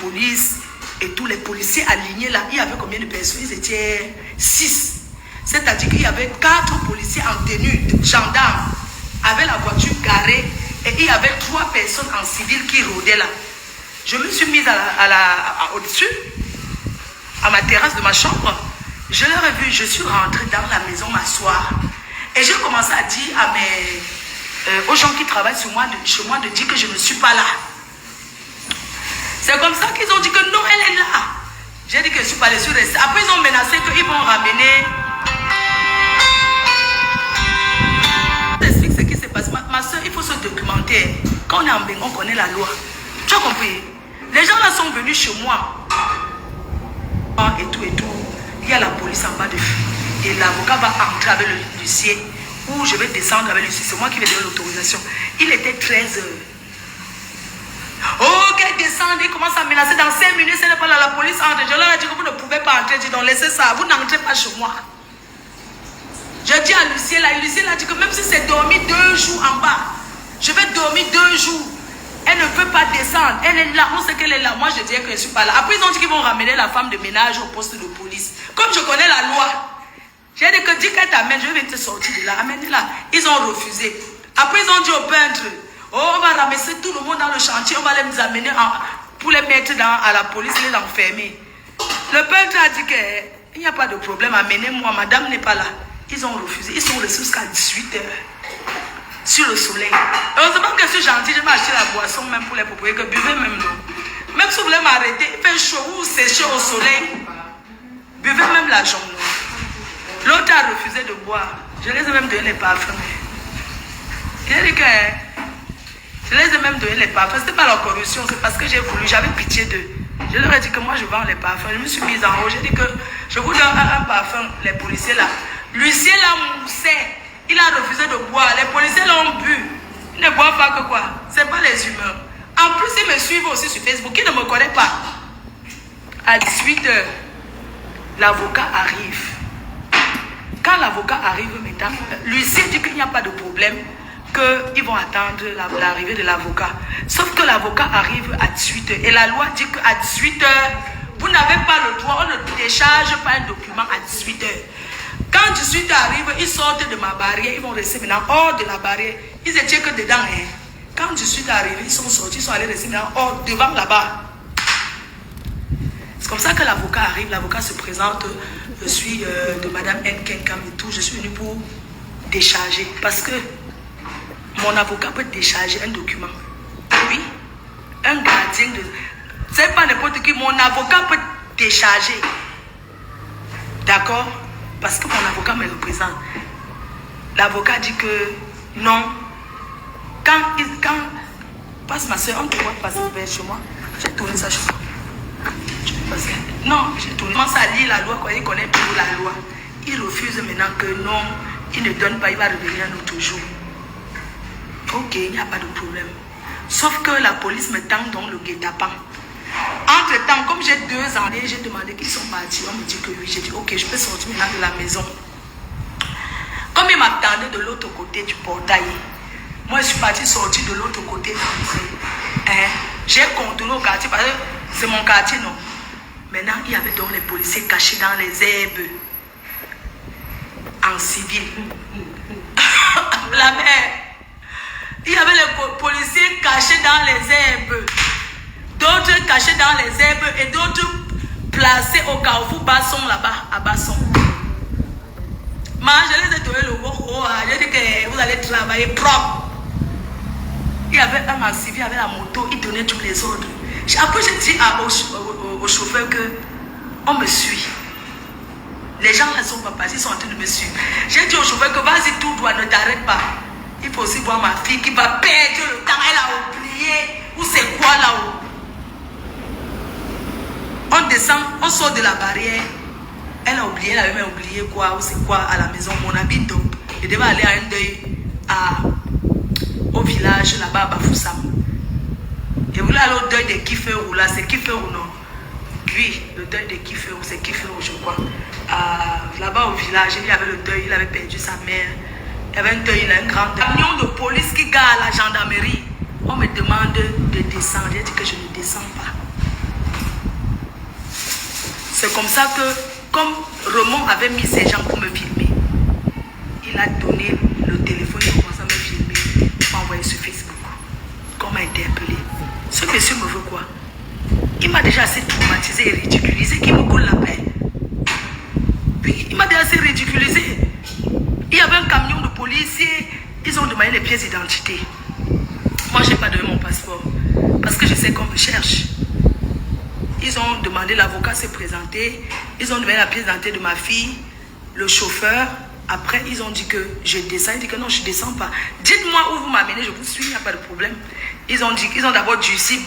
police et tous les policiers alignés là. Il y avait combien de personnes? Ils étaient 6. C'est-à-dire qu'il y avait 4 policiers en tenue de gendarmes avec la voiture garée et il y avait 3 personnes en civil qui rôdaient là. Je me suis mise au-dessus, à ma terrasse de ma chambre. Je leur ai vu, je suis rentrée dans la maison m'asseoir. Et j'ai commencé à dire aux gens qui travaillent chez moi de dire que je ne suis pas là. C'est comme ça qu'ils ont dit que non, elle est là. J'ai dit que je ne suis pas là, je suis restée. Après, ils ont menacé qu'ils vont ramener. Je t'explique ce qui s'est passé. Ma soeur, il faut se documenter. Quand on est en Bénin, on connaît la loi. Tu as compris? Les gens là sont venus chez moi. Et tout. Il y a la police en bas de fil. Et l'avocat va entrer avec le huissier. Ou je vais descendre avec le huissier. C'est moi qui vais donner l'autorisation. Il était 13 heures. Oh, qu'elle descend, il commence à menacer dans 5 minutes. Ce n'est pas là, la police entre. Je leur ai dit que vous ne pouvez pas entrer. Je dis donc laissez ça. Vous n'entrez pas chez moi. Je dis à Lucien là. Lucien a dit que même si c'est dormi 2 jours en bas, je vais dormir 2 jours. Elle ne peut pas descendre. Elle est là. On sait qu'elle est là. Moi, je dirais que je ne suis pas là. Après, ils ont dit qu'ils vont ramener la femme de ménage au poste de police. Comme je connais la loi, j'ai dit que dis qu'elle t'amène, je vais te sortir de là. Amène-la. Ils ont refusé. Après, ils ont dit au peintre, oh, on va ramasser tout le monde dans le chantier. On va les amener pour les mettre à la police, les enfermer. Le peintre a dit qu'il n'y a pas de problème. Amenez-moi. Madame n'est pas là. Ils ont refusé. Ils sont restés jusqu'à 18 heures. Sur le soleil. Heureusement que je suis gentil, je vais acheter la boisson même pour les propriétaires, que buvez même l'eau. Même si vous voulez m'arrêter, il fait chaud ou sécher au soleil, buvez même la journée. L'autre a refusé de boire. Je les ai même donné les parfums. J'ai dit que je les ai même donné les parfums. C'était pas la corruption, c'est parce que j'ai voulu, j'avais pitié d'eux. Je leur ai dit que moi je vends les parfums. Je me suis mise en haut, j'ai dit que je vous donne un parfum, les policiers là. Lucien là moussait. Il a refusé de boire. Les policiers l'ont bu. Ils ne boivent pas que quoi. Ce n'est pas les humains. En plus, ils me suivent aussi sur Facebook. Ils ne me connaissent pas. À 18 h, l'avocat arrive. Quand l'avocat arrive maintenant, Lucien dit qu'il n'y a pas de problème, qu'ils vont attendre l'arrivée de l'avocat. Sauf que l'avocat arrive à 18 h. Et la loi dit qu'à 18 h, vous n'avez pas le droit, on ne décharge pas un document à 18 h. Quand 18 arrive, ils sortent de ma barrière, ils vont rester maintenant hors de la barrière. Ils étaient que dedans. Hein. Quand 18 arrive, ils sont sortis, ils sont allés rester maintenant hors, devant là-bas. C'est comme ça que l'avocat arrive, l'avocat se présente. Je suis de Madame Nkenkam et tout, je suis venu pour décharger. Parce que mon avocat peut décharger un document. Oui, un gardien de... C'est pas n'importe qui, mon avocat peut décharger. D'accord? Parce que mon avocat me représente. L'avocat dit que non. Quand passe ma soeur, on te voit passer vers chez moi. J'ai tourné ça chez moi. Non, j'ai tourné. Il commence à lire la loi, quoi. Il connaît plus la loi. Il refuse maintenant que non, il ne donne pas, il va revenir un autre jour. Ok, il n'y a pas de problème. Sauf que la police me tend dans le guet-apens. Entre-temps, comme j'ai 2 années, j'ai demandé qu'ils sont partis. On me dit que oui. J'ai dit, ok, je peux sortir maintenant de la maison. Comme ils m'attendaient de l'autre côté du portail, moi, je suis partie sortir de l'autre côté. J'ai contourné au quartier, parce que c'est mon quartier, non. Maintenant, il y avait donc les policiers cachés dans les herbes. En civil. La mère. Il y avait les policiers cachés dans les herbes. D'autres cachés dans les herbes et d'autres placés au carrefour Basson là-bas, à Basson. Moi, je les ai donné le mot, j'ai dit que vous allez travailler propre. Il y avait un en civil avec la moto, il donnait tous les ordres. Après, j'ai dit au chauffeur que on me suit. Les gens ne sont pas passés, ils sont en train de me suivre. J'ai dit au chauffeur que vas-y tout droit, ne t'arrête pas. Il faut aussi voir ma fille qui va perdre le temps, elle a oublié. Ou c'est quoi là-haut? On descend, on sort de la barrière. Elle a oublié, elle avait même oublié quoi, ou c'est quoi à la maison. Mon habit donc. Je devais aller à un deuil au village là-bas à Bafoussam. Je voulais aller au deuil de Kifferou là, c'est Kifferou non? Oui, le deuil de Kifferou, c'est Kifferou je crois. Là-bas au village, il y avait le deuil, il avait perdu sa mère. Il y avait un deuil, il a un grand camion de police qui gare à la gendarmerie. On me demande de descendre, j'ai dit que je ne descends pas. C'est comme ça que, comme Raymond avait mis ses gens pour me filmer, il a donné le téléphone, il a commencé à me filmer, m'a envoyé sur Facebook. Qu'on m'a interpellé. Ce monsieur me veut quoi? Il m'a déjà assez traumatisé et ridiculisé qu'il me coule la paix. Oui, il m'a déjà assez ridiculisé. Il y avait un camion de policiers, ils ont demandé les pièces d'identité. Moi, je n'ai pas donné mon passeport parce que je sais qu'on me cherche. Ils ont demandé, l'avocat s'est présenté, ils ont demandé la pièce d'identité de ma fille, le chauffeur. Après, ils ont dit que je descends. Ils ont dit que non, je ne descends pas. Dites-moi où vous m'amenez, je vous suis, il n'y a pas de problème. Ils ont dit qu'ils ont d'abord dû ici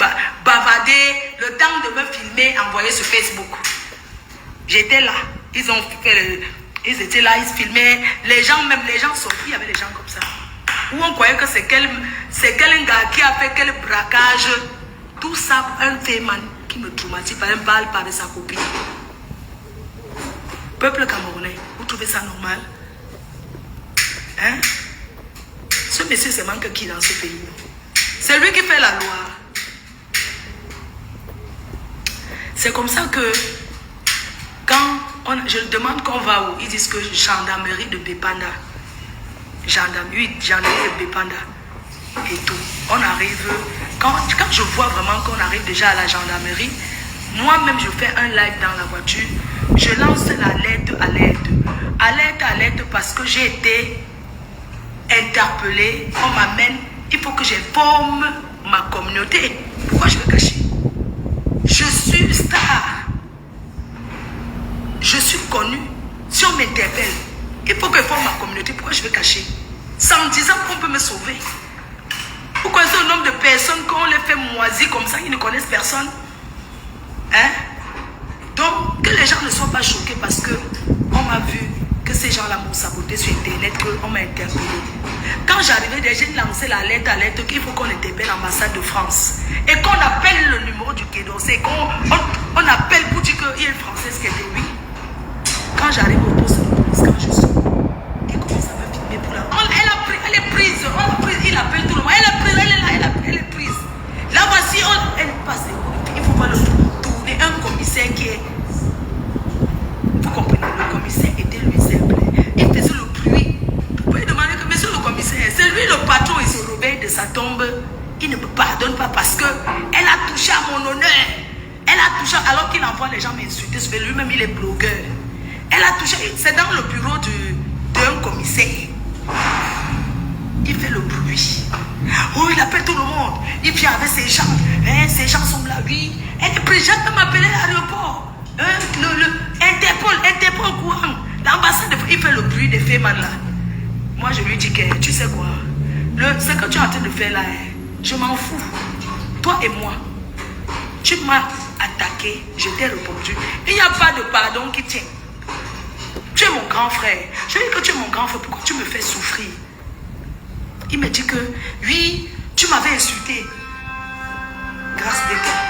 bavader, le temps de me filmer, envoyer sur Facebook. J'étais là. Ils ont fait ils étaient là, ils filmaient. Les gens, même les gens sortis, il y avait des gens comme ça. Où on croyait que c'est quel gars qui a fait quel braquage. Tout ça, un féman qui me traumatise par un balle par de sa copine. Peuple camerounais, vous trouvez ça normal? Hein? Ce monsieur, c'est manque qui dans ce pays? C'est lui qui fait la loi. C'est comme ça que quand je demande qu'on va où, ils disent que gendarmerie de Bépanda. Gendarmerie de Bépanda. Et tout. On arrive, quand je vois vraiment qu'on arrive déjà à la gendarmerie, moi-même je fais un live dans la voiture, je lance l'alerte, alerte parce que j'ai été interpellé, on m'amène, il faut que j'informe ma communauté. Pourquoi je vais cacher? Je suis star. Je suis connu. Si on m'interpelle, il faut que j'informe ma communauté. Pourquoi je vais cacher? Sans disant qu'on peut me sauver. Pourquoi c'est au nombre de personnes qu'on les fait moisir comme ça, ils ne connaissent personne? Hein? Donc, que les gens ne soient pas choqués parce que on m'a vu que ces gens-là m'ont saboté sur Internet, qu'on m'a interpellé. Quand j'arrivais déjà, j'ai lancé l'alerte qu'il faut qu'on interpelle l'ambassade de France. Et qu'on appelle le numéro du Quai d'Orsay, qu'on appelle pour dire qu'il y a une Française qui était oui. Quand j'arrive au poste de police, quand je sors, il commence à me filmer pour la... Elle est prise, il appelle tout le monde, elle est prise, elle est là, elle est prise. Là voici, elle passe, il ne faut pas le tourner. Un commissaire qui est... Vous comprenez, le commissaire était lui simple. Il faisait le bruit. Vous pouvez demander que monsieur le commissaire, c'est lui le patron, il se réveille de sa tombe. Il ne me pardonne pas parce que elle a touché à mon honneur. Elle a touché, alors qu'il envoie les gens m'insulter, lui-même il est blogueur. Elle a touché, c'est dans le bureau d'un commissaire. Il fait le bruit. Oh, il appelle tout le monde. Il vient avec ses gens. Hein, ces gens sont là, oui. Elle est prise, je peux m'appeler à l'aéroport. Hein, Interpol courant. L'ambassade, il fait le bruit des fémans là. Moi, je lui dis que, tu sais quoi, ce que tu es en train de faire là, je m'en fous. Toi et moi, tu m'as attaqué, je t'ai répondu. Il n'y a pas de pardon qui tient. Tu es mon grand frère. Je dis que tu es mon grand frère, pourquoi tu me fais souffrir? Il me dit que, oui, tu m'avais insulté. Grâce à toi.